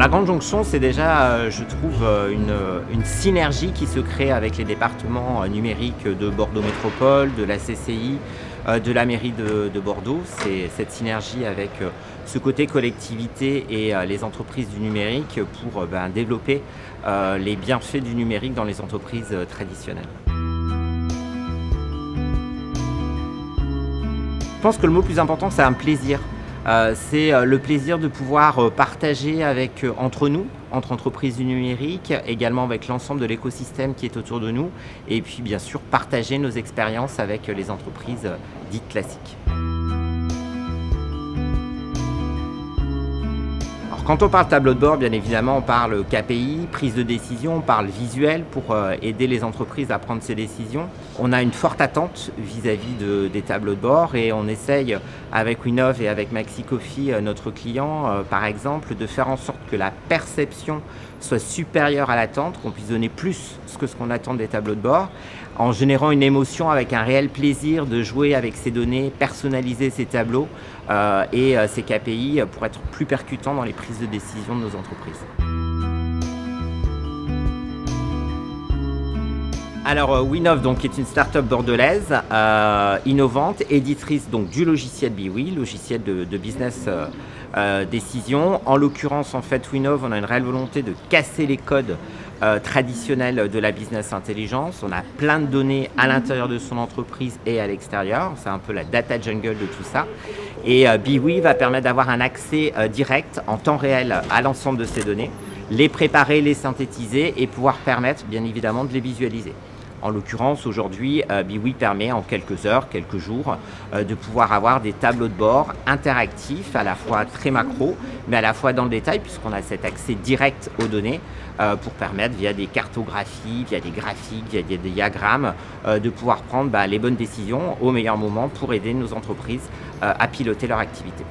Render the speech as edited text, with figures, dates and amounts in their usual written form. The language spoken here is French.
La Grande Jonction, c'est déjà, je trouve, une synergie qui se crée avec les départements numériques de Bordeaux Métropole, de la CCI, de la mairie de Bordeaux. C'est cette synergie avec ce côté collectivité et les entreprises du numérique pour développer les bienfaits du numérique dans les entreprises traditionnelles. Je pense que le mot plus important, c'est un plaisir. C'est le plaisir de pouvoir partager entre nous, entre entreprises du numérique, également avec l'ensemble de l'écosystème qui est autour de nous, et puis bien sûr partager nos expériences avec les entreprises dites classiques. Quand on parle tableau de bord, bien évidemment, on parle KPI, prise de décision, on parle visuel pour aider les entreprises à prendre ces décisions. On a une forte attente vis-à-vis des tableaux de bord et on essaye avec Winov et avec MaxiCoffee, notre client, par exemple, de faire en sorte que la perception soit supérieure à l'attente, qu'on puisse donner plus que ce qu'on attend des tableaux de bord, en générant une émotion avec un réel plaisir de jouer avec ces données, personnaliser ces tableaux et ces KPI pour être plus percutants dans les prises de décision de nos entreprises. Alors Winov donc, est une start-up bordelaise innovante, éditrice donc, du logiciel BeWe, logiciel de business décision. En l'occurrence, en fait, Winov, on a une réelle volonté de casser les codes traditionnels de la business intelligence. On a plein de données à l'intérieur de son entreprise et à l'extérieur. C'est un peu la data jungle de tout ça. Et BeWe va permettre d'avoir un accès direct en temps réel à l'ensemble de ces données, les préparer, les synthétiser et pouvoir permettre bien évidemment de les visualiser. En l'occurrence, aujourd'hui, BeWe permet en quelques heures, quelques jours, de pouvoir avoir des tableaux de bord interactifs, à la fois très macro, mais à la fois dans le détail, puisqu'on a cet accès direct aux données, pour permettre, via des cartographies, via des graphiques, via des diagrammes, de pouvoir prendre les bonnes décisions au meilleur moment pour aider nos entreprises à piloter leur activité.